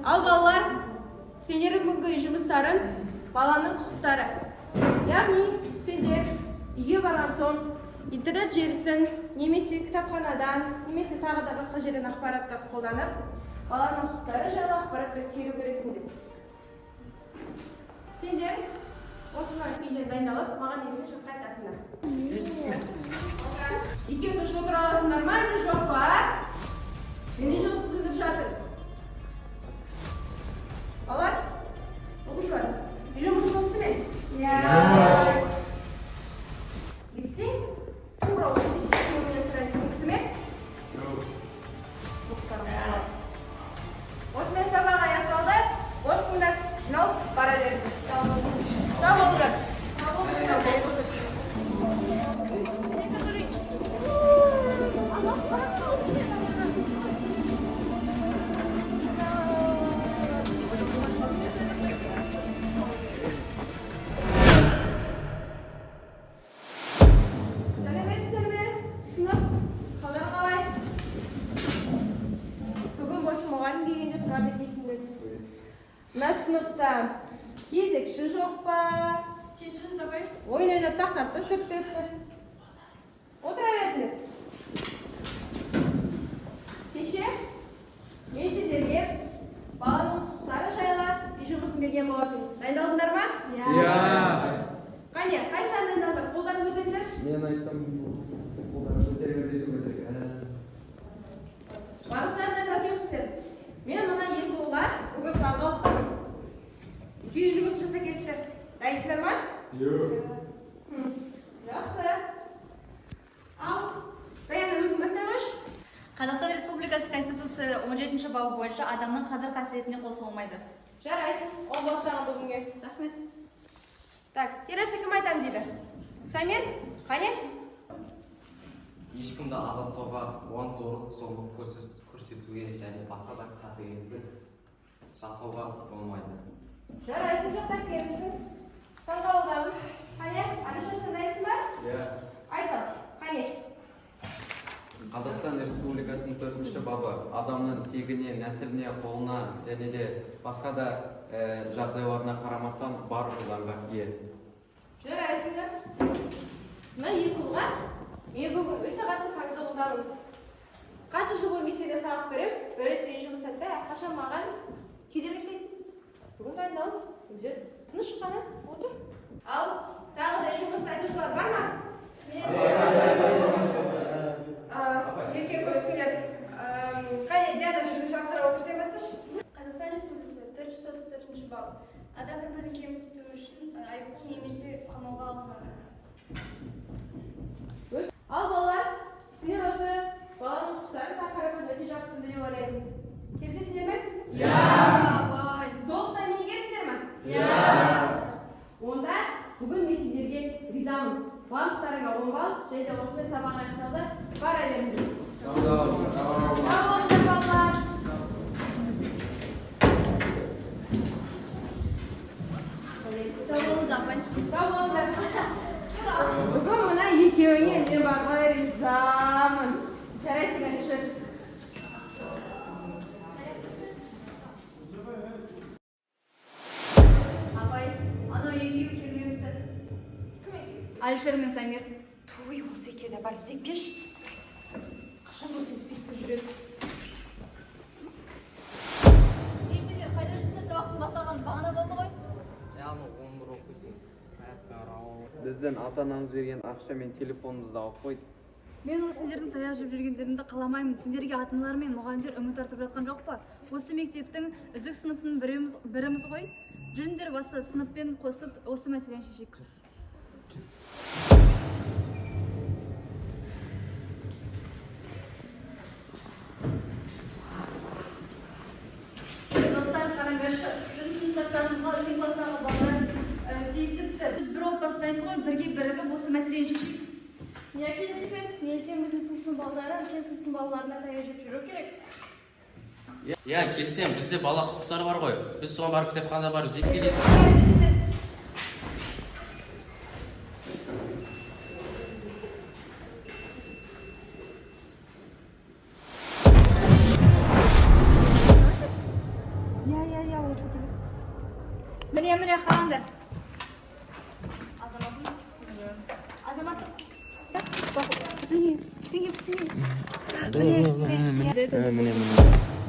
Ал балалар, сендердің бүгінгі жұмыстарын баланың құқықтары. Яғни, сендер үйге барған соң интернет желісін немесе кітапханадан, немесе тағы да басқа жерден ақпаратты қолданып, баланың құқықтары жайлы ақпарат беріп келу керексіңдер. Сендер осыдан үйден дайындалып, маған негізі шыққа айтасыңдар. Екеуіңіз отыра аласыңдар ма, әлде жоқ па? Мені жұмыс күтіп жатыр. Балалар, оқушылар, үй жұмысы болыпты ме? Иә. Ертең тура осы үйге сұрайды, түсінікті ме? Жоқ. Осымен сабақ аяқталды. Осыңдар жиналып бара беріңдер. Сау болыңдар. Сау болыңдар. Сәлеметсіздер ме? Сынып, қалдар қалай? Бүгін осы мұғалім келгенде тұра бергейсіңдер. Мына сыныпта кезекші жоқ па? Кешіріңіз апай. Ойын ойнап тақтатты сүртпепті. Отыра бердіңдер. Кеше мен сендерге баланың құқықтары жайлы үй жұмысын берген болатын. Дайындалдыңдар ма? Иә. Қане, қай сан дайындалдар? Қолдарын көтеріңдерші. Мен айтсам, қолдарын көтеріңдер дейсің ғой. Барлықтарын дайындап келіпсіздер. Мен мына екі ұлға бүгін правда алып бардым. Үй жұмыс жаса келіпті. Дайынсыздар ма? Жақсы. Ал, Даяна, өзің бастай қойшы. Қазақстан Республикасы Конституция 17-ші бабы бойынша адамның қадір-қасиетіне қол салмайды. Жарайсың, ол бол саған бүгінге. Рахмет. Так, келесі кім айтам дейді? Самир, қане? Ешкімді азаптауға, оған зорлық көрсетуге және басқа да қатыгездік жасауға болмайды. Жарайсың, жоқтан келіпсің. Таңғалудамын. Қане, Аныша, сен дайынсың ба? Иә. Айтам, қане? Қазақстан Республикасының 4-ші бабы адамның тегіне, нәсіліне, қолына және де басқа да жағдайларына қарамастан барлық заңға ие. Жарайсыңдар. Мына екі ұлға мен бүгін өте қатты қарымды қолдамын. Қанша жыл бойы мектепте сабақ беріп, бір рет үй жұмыс етпей, әрқашан маған кедергісейді. Бүгін дайындалып, өздері тыныш қана отыр. Ал тағы да жұмыс айтушылар бар ма? Ерке көрсіңдер. Қане, Диана, жүзінші ақыры оқырсен басташы. Қазақстан Республикасы 434-ші бабы. Адам бір-бірін кемсіту үшін айыппұл немесе қамауға алынады. Ал балалар, сіздер осы баланың құқықтары тақырыбын өте жақсы түсінді деп ойлаймын. Келісесіздер ме? Иә, апай. Толықтай меңгердіңдер ме? Иә. Онда бүгін мен сендерге ризамын. Барлықтарыңа 10 балл, және де осымен сабақ аяқталды. Бара беріңдер. Сау болыңдар балалар. Сау болыңыз апай. Сау болыңдар. Бүгін мына екеуіңе мен бармай ризамын. Жарайсың, Аныша. Апай, анау екеуі келмепті. Кім екен? Алишер мен Самир. Туй, осы екеуі де бар іздепкеш. Қашан көрсең сөйтіп жүреді. Сендер қайда жүрсіңдер? Сабақтың басталғаны бағана болды ғой. Біздің ата-анамыз берген ақша мен телефонымызды алып қойды. Мен ол сендердің таяқ жеп жүргендеріңді қаламаймын. Сендерге ата-аналар мен мұғалімдер үміт артып жатқан жоқ па? Осы мектептің үздік сыныптың біріміз ғой. Жүріңдер басы сыныппен қосып осы мәселені шешейік. Достар, қараңдаршы. Біздің сыныптастарымызға үлкен кластағы балалар тиісіпті. Біз бір отбасыдаймыз ғой, бірге бірігіп осы мәселені шешейік. Не келесің? Неліктен біздің сыныптың балалары үлкен сыныптың балаларына таяқ жеп жүру керек? Иә, келсем, бізде бала құқықтары бар ғой. Біз соған барып кітапханада барып зерттелейік. Иә, қараңдар. Азаматтың түсінігі. Азаматтың. Міне. Міне.